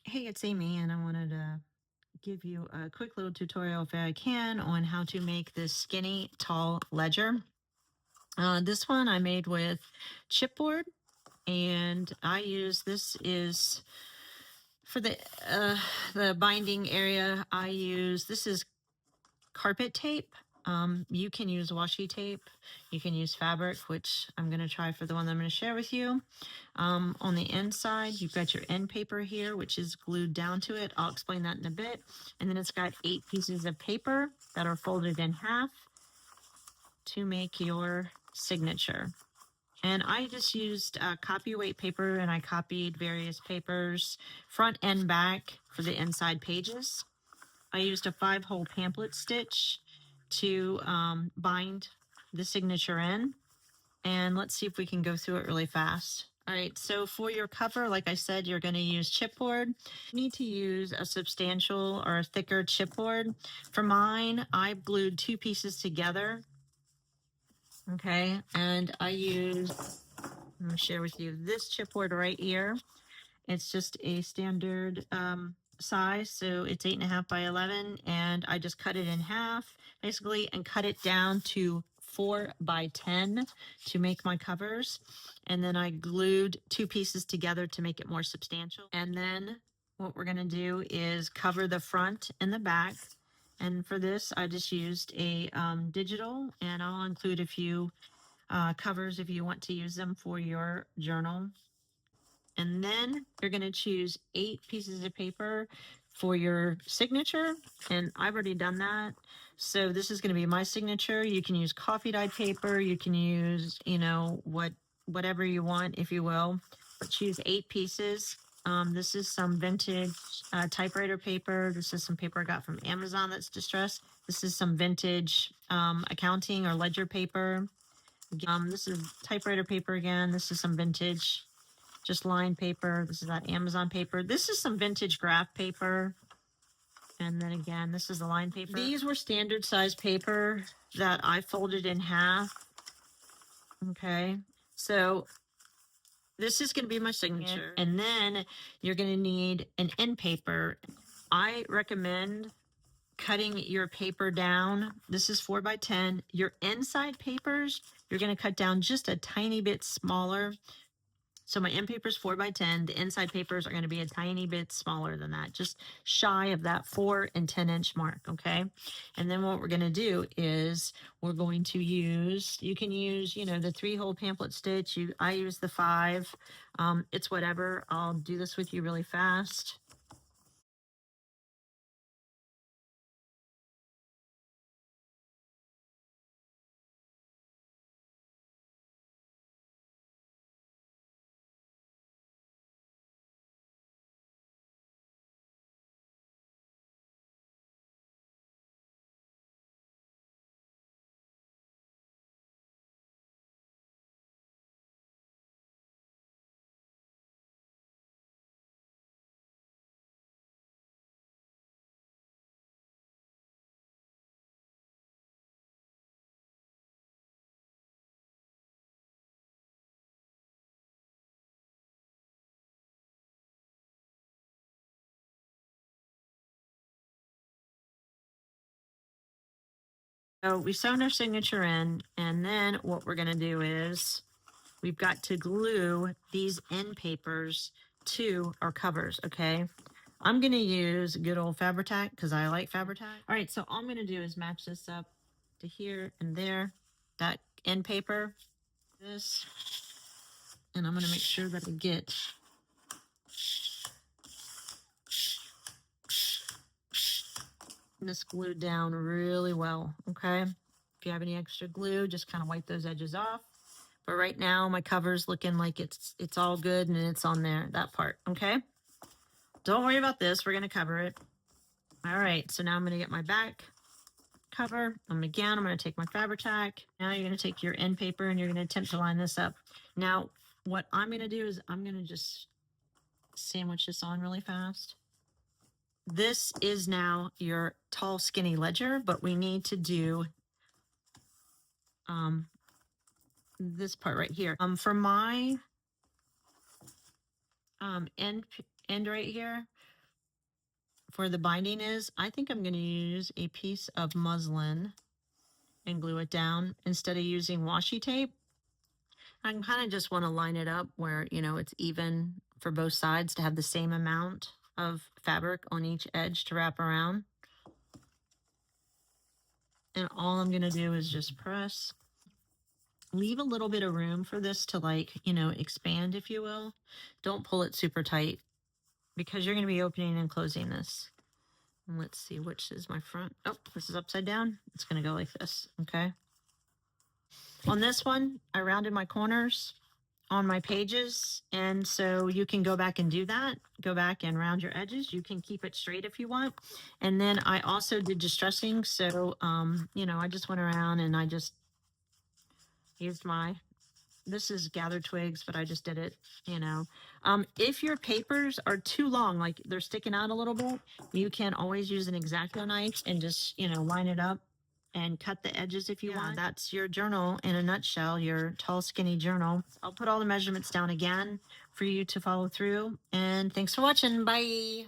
Hey, it's Amy, and I wanted to give you a quick little tutorial, if I can, on how to make this skinny tall ledger. This one I made with chipboard, and I use this is for the binding area. This is carpet tape. You can use washi tape. You can use fabric, which I'm going to try for the one that I'm going to share with you. On the inside, you've got your end paper here, which is glued down to it. I'll explain that in a bit. And then it's got 8 pieces of paper that are folded in half to make your signature. And I just used copy weight paper, and I copied various papers, front and back, for the inside pages. I used a 5-hole pamphlet stitch to bind the signature in. And let's see if we can go through it really fast. All right, so for your cover, like I said, you're going to use chipboard. You need to use a substantial or a thicker chipboard. For mine, I've glued 2 pieces together. Okay, and I'm going to share with you this chipboard right here. It's just a standard size, so it's 8.5 by 11, and I just cut it in half basically and cut it down to 4 by 10 to make my covers. And then I glued 2 pieces together to make it more substantial. And then what we're going to do is cover the front and the back. And for this, I just used a digital, and I'll include a few covers if you want to use them for your journal. And then you're going to choose 8 pieces of paper for your signature. And I've already done that. So this is going to be my signature. You can use coffee dyed paper. You can use, whatever you want, if you will. But choose 8 pieces. This is some vintage typewriter paper. This is some paper I got from Amazon that's distressed. This is some vintage accounting or ledger paper. This is typewriter paper again. This is some vintage just lined paper. This is that Amazon paper. This is some vintage graph paper. And then again, this is the line paper. These were standard size paper that I folded in half. Okay, so this is going to be my signature. And then you're going to need an end paper. I recommend cutting your paper down. This is 4 by 10. Your inside papers, you're going to cut down just a tiny bit smaller. So my end paper is 4 by 10. The inside papers are going to be a tiny bit smaller than that, just shy of that 4 and 10-inch mark, okay? And then what we're going to do is we're going to use, you can use, the 3-hole pamphlet stitch. I use the 5. It's whatever. I'll do this with you really fast. So we sewn our signature in, and then what we're going to do is we've got to glue these end papers to our covers, okay? I'm going to use good old Fabri-Tac because I like Fabri-Tac. All right, so all I'm going to do is match this up to here and there, that end paper, this, and I'm going to make sure that I get this glued down really well, okay? If you have any extra glue, just kind of wipe those edges off. But right now, my cover's looking like it's all good and it's on there, that part, okay? Don't worry about this. We're going to cover it. All right, so now I'm going to get my back cover. I'm going to take my Fabri-Tac. Now you're going to take your end paper and you're going to attempt to line this up. Now, what I'm going to do is I'm going to just sandwich this on really fast. This is now your tall, skinny ledger, but we need to do this part right here. For my end right here, for the binding is, I think I'm going to use a piece of muslin and glue it down instead of using washi tape. I kind of just want to line it up where, you know, it's even for both sides to have the same amount of fabric on each edge to wrap around. And all I'm going to do is just press. Leave a little bit of room for this to, like, you know, expand, if you will. Don't pull it super tight because you're going to be opening and closing this. And let's see, which is my front. Oh, this is upside down. It's going to go like this. Okay. On this one, I rounded my corners on my pages. And so you can go back and do that. Go back and round your edges. You can keep it straight if you want. And then I also did distressing. So, you know, I just went around and I just used this is gathered twigs, but I just did it, you know. If your papers are too long, like they're sticking out a little bit, you can always use an X-Acto knife and just, you know, line it up and cut the edges if you want. That's your journal in a nutshell, your tall, skinny journal. I'll put all the measurements down again for you to follow through. And thanks for watching. Bye.